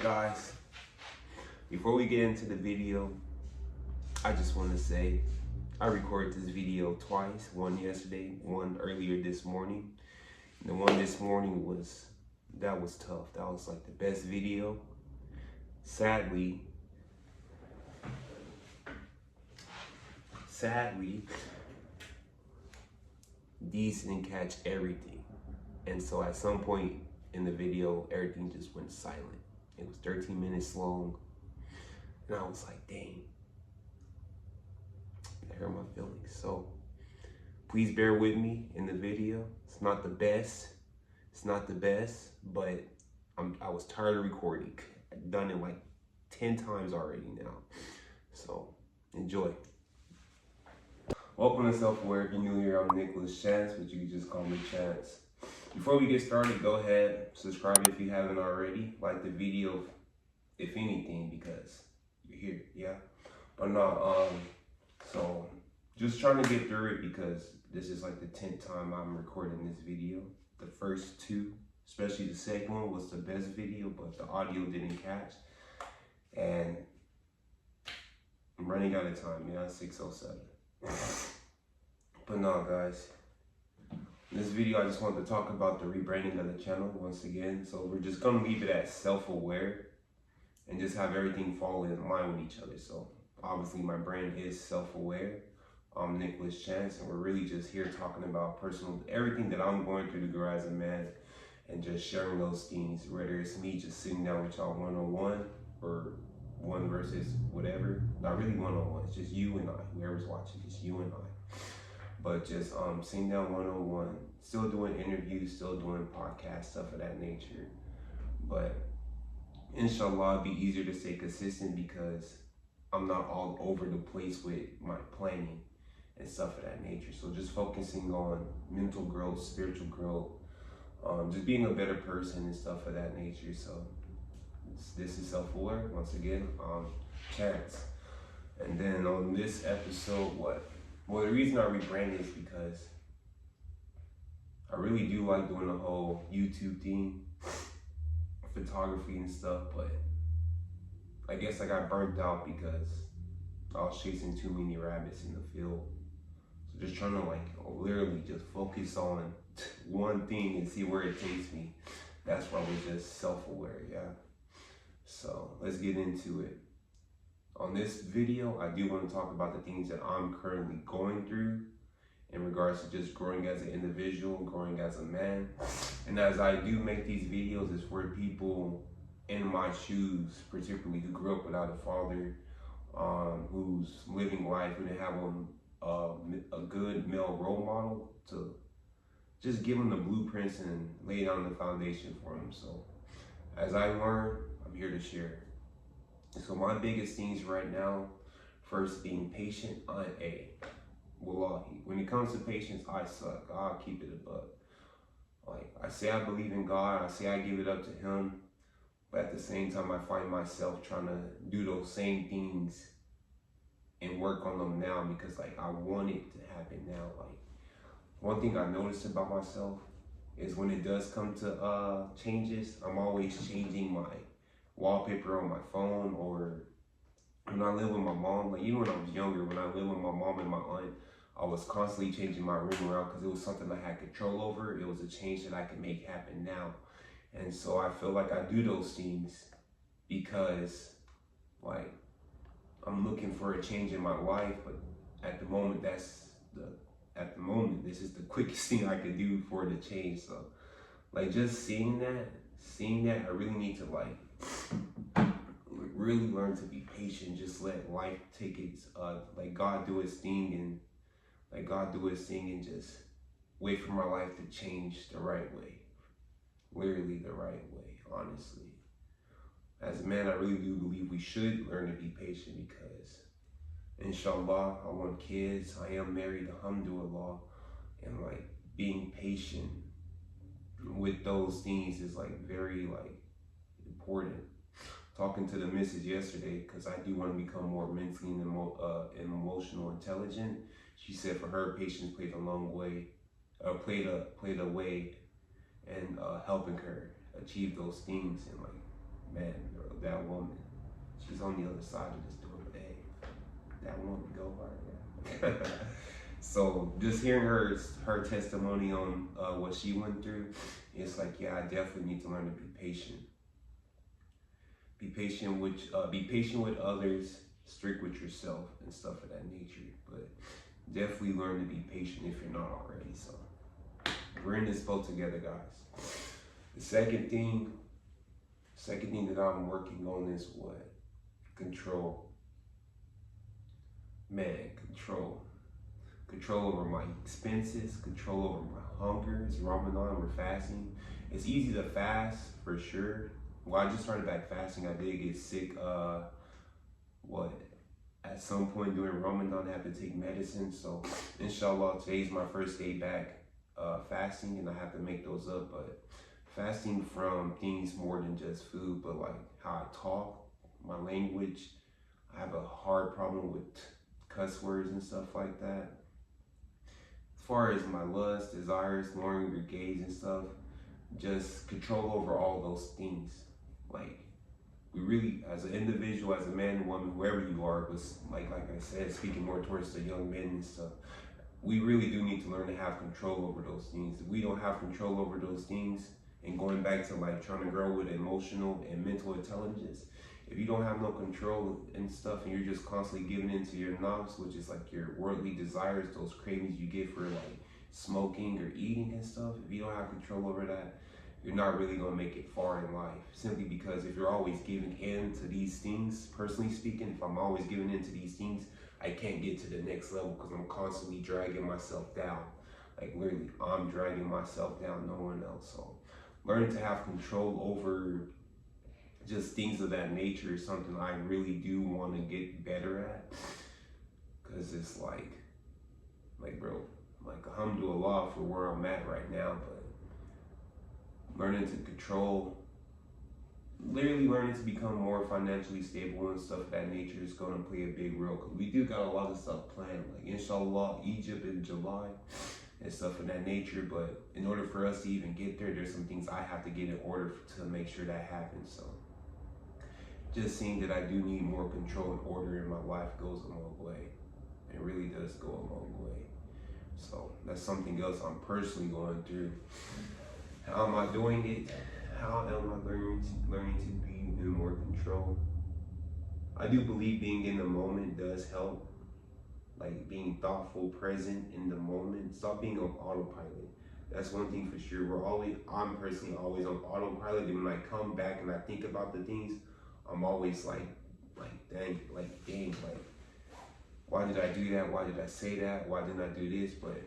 Guys, before we get into the video, I just want to say I recorded this video twice, one yesterday, one earlier this morning. And the one this morning was tough. That was like the best video. Sadly, these didn't catch everything. And so at some point in the video, everything just went silent. It was 13 minutes long. And I was like, dang, I hurt my feelings. So please bear with me in the video. It's not the best. But I was tired of recording. I've done it like 10 times already now. So enjoy. Welcome to Slfxawr. If you're new here, I'm Nicholas Chance, but you can just call me Chance. Before we get started, go ahead, subscribe if you haven't already. Like the video, if anything, because you're here, yeah? But no, so just trying to get through it because this is like the 10th time I'm recording this video. The first two, especially the second one, was the best video, but the audio didn't catch. And I'm running out of time, yeah, 6:07. But no, guys, in this video I just wanted to talk about the rebranding of the channel once again. So we're just gonna leave it at Slfxawr and just have everything fall in line with each other. So obviously my brand is Slfxawr. I'm Nicholas Chance, and we're really just here talking about everything that I'm going through to grow as a man, and just sharing those things, whether it's me just sitting down with y'all one-on-one or one versus whatever. Not really one-on-one, it's just you and I, whoever's watching, just you and I. But just sitting down one-on-one, still doing interviews, still doing podcasts, stuff of that nature. But inshallah, it'll be easier to stay consistent because I'm not all over the place with my planning and stuff of that nature. So just focusing on mental growth, spiritual growth, just being a better person and stuff of that nature. So this is Slfxawr, once again, Chance. And then on this episode, well, the reason I rebranded is because I really do like doing the whole YouTube thing, photography and stuff, but I guess I got burnt out because I was chasing too many rabbits in the field. So just trying to like literally just focus on one thing and see where it takes me. That's why we're just Slfxawr, yeah? So let's get into it. On this video, I do want to talk about the things that I'm currently going through in regards to just growing as an individual, growing as a man. And as I do make these videos, it's for people in my shoes, particularly who grew up without a father, who's living life, who didn't have a good male role model to just give them the blueprints and lay down the foundation for them. So as I learn, I'm here to share. So my biggest things right now, first being patient, Wallahi. When it comes to patience, I suck. I'll keep it a buck. Like, I say I believe in God, I say I give it up to Him, but at the same time I find myself trying to do those same things and work on them now because like I want it to happen now. Like, one thing I noticed about myself is when it does come to changes, I'm always changing my wallpaper on my phone, or when I live with my mom, like even when I was younger, when I lived with my mom and my aunt, I was constantly changing my room around because it was something I had control over. It was a change that I could make happen now. And so I feel like I do those things because like I'm looking for a change in my life, but at the moment this is the quickest thing I could do for the change. So like just seeing that, I really need to like really learn to be patient. Just let life take its like God do His thing, and just wait for my life to change the right way, literally the right way. Honestly, as a man, I really do believe we should learn to be patient because inshallah I want kids, I am married, alhamdulillah, and like being patient with those things is like very like important. Talking to the missus yesterday, because I do want to become more mentally and emotional intelligent. She said for her, patience played a way in helping her achieve those things and like man, bro, that woman, she's on the other side of this door, but hey, that woman go hard. Yeah. So just hearing her testimony on what she went through, it's like, yeah, I definitely need to learn to be patient. Be patient with others, strict with yourself, and stuff of that nature. But definitely learn to be patient if you're not already. So we're in this boat together, guys. The second thing that I'm working on is what? Control. Man, control. Control over my expenses, control over my hunger. It's Ramadan, we're fasting. It's easy to fast for sure. Well, I just started back fasting. I did get sick, at some point during Ramadan, I have to take medicine. So inshallah, today's my first day back fasting, and I have to make those up. But fasting from things more than just food, but like how I talk, my language. I have a hard problem with cuss words and stuff like that. As far as my lust, desires, lowering your gaze and stuff, just control over all those things. Like, we really, as an individual, as a man, woman, whoever you are, was like I said, speaking more towards the young men and stuff, we really do need to learn to have control over those things. If we don't have control over those things, and going back to like trying to grow with emotional and mental intelligence, if you don't have no control and stuff, and you're just constantly giving into your nafs, which is like your worldly desires, those cravings you get for like smoking or eating and stuff, if you don't have control over that, you're not really gonna make it far in life. Simply because if you're always giving in to these things, personally speaking, if I'm always giving in to these things, I can't get to the next level because I'm constantly dragging myself down. Like literally, I'm dragging myself down, no one else. So learning to have control over just things of that nature is something I really do want to get better at. Because it's like bro, like alhamdulillah for where I'm at right now, but learning to control, literally learning to become more financially stable and stuff of that nature is going to play a big role. Because we do got a lot of stuff planned, like inshallah, Egypt in July and stuff of that nature. But in order for us to even get there, there's some things I have to get in order to make sure that happens. So just seeing that I do need more control and order in my life goes a long way. It really does go a long way. So that's something else I'm personally going through. How am I doing it? How am I learning to be in more control? I do believe being in the moment does help. Like being thoughtful, present in the moment. Stop being on autopilot. That's one thing for sure. I'm personally always on autopilot, and when I come back and I think about the things, I'm always like dang, why did I do that? Why did I say that? Why didn't I do this? But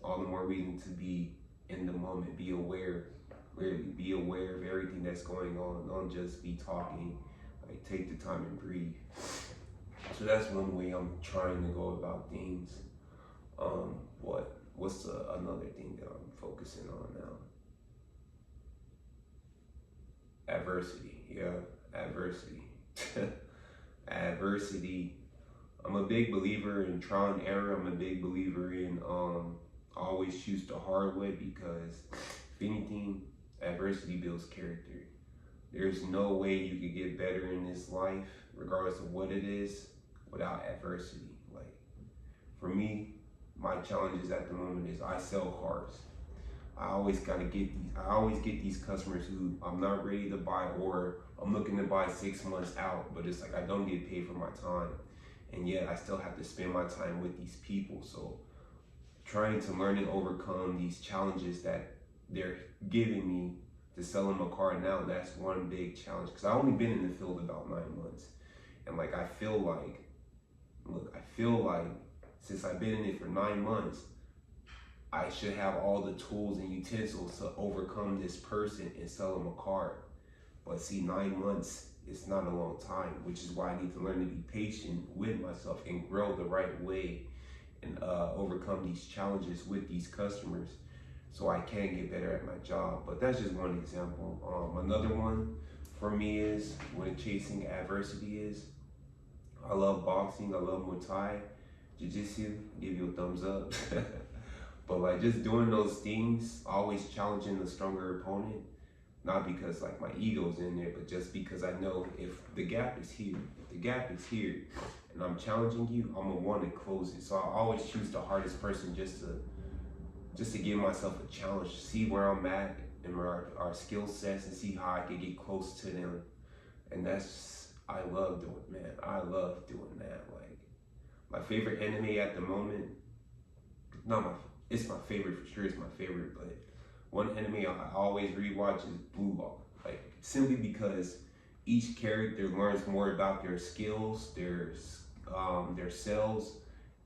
all the more reason to be in the moment, be aware, really be aware of everything that's going on. Don't just be talking, like take the time and breathe. So that's one way I'm trying to go about things. What's another thing that I'm focusing on now? Adversity, yeah, adversity. Adversity. I'm a big believer in trial and error. I'm a big believer in always choose the hard way, because if anything, adversity builds character. There's no way you could get better in this life, regardless of what it is, without adversity. Like for me, my challenges at the moment is I sell cars. I always get these customers who I'm not ready to buy, or I'm looking to buy 6 months out, but it's like I don't get paid for my time. And yet I still have to spend my time with these people. So trying to learn and overcome these challenges that they're giving me to sell them a car now, that's one big challenge. Because I've only been in the field about 9 months. And like, I feel like since I've been in it for 9 months, I should have all the tools and utensils to overcome this person and sell them a car. But see, 9 months, it's not a long time, which is why I need to learn to be patient with myself and grow the right way and overcome these challenges with these customers so I can get better at my job. But that's just one example. Another one for me is when chasing adversity is, I love boxing, I love Muay Thai, Jiu-Jitsu, give you a thumbs up. But like just doing those things, always challenging the stronger opponent, Not because like my ego's in there, but just because I know if the gap is here, and I'm challenging you, I'm gonna want to close it. So I always choose the hardest person just to give myself a challenge, see where I'm at and where our skill sets, and see how I can get close to them. And I love doing, man. I love doing that. Like, my favorite anime at the moment, it's my favorite for sure. It's my favorite, but one anime I always rewatch is Blue Lock. Like, simply because each character learns more about their skills, their cells,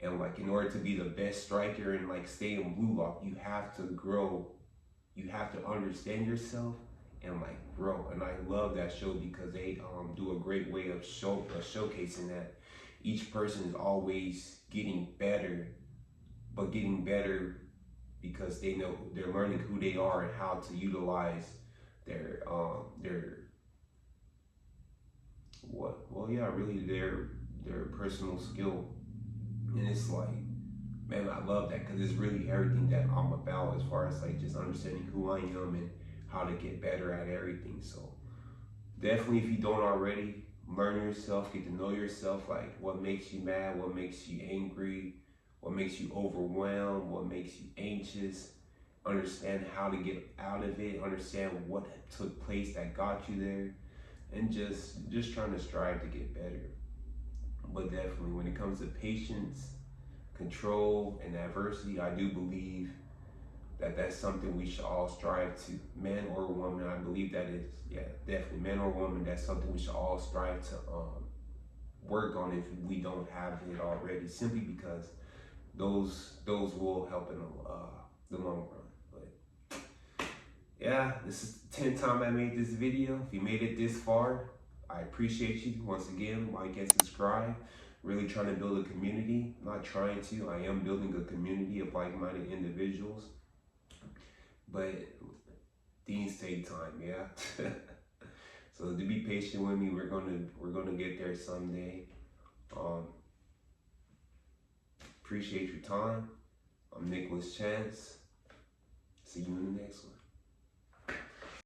and like in order to be the best striker and like stay in Blue Lock, you have to grow. You have to understand yourself and like grow. And I love that show because they do a great way of showcasing that each person is always getting better, but getting better because they know they're learning who they are and how to utilize their personal skill. And it's like, man, I love that because it's really everything that I'm about as far as like just understanding who I am and how to get better at everything. So definitely, if you don't already, learn yourself, get to know yourself, like what makes you mad, what makes you angry, what makes you overwhelmed, what makes you anxious. Understand how to get out of it, understand what took place that got you there, and just trying to strive to get better. But definitely, when it comes to patience, control, and adversity, I do believe that that's something we should all strive to, man or woman. I believe that is, yeah, definitely man or woman. That's something we should all strive to work on if we don't have it already. Simply because those will help in the long run. But yeah, this is the 10th time I made this video. If you made it this far, I appreciate you. Once again, like and subscribe. Really trying to build a community. Not trying to, I am building a community of like-minded individuals. But things take time, yeah. So to be patient with me, we're gonna get there someday. Appreciate your time. I'm Nicholas Chance. See you in the next one.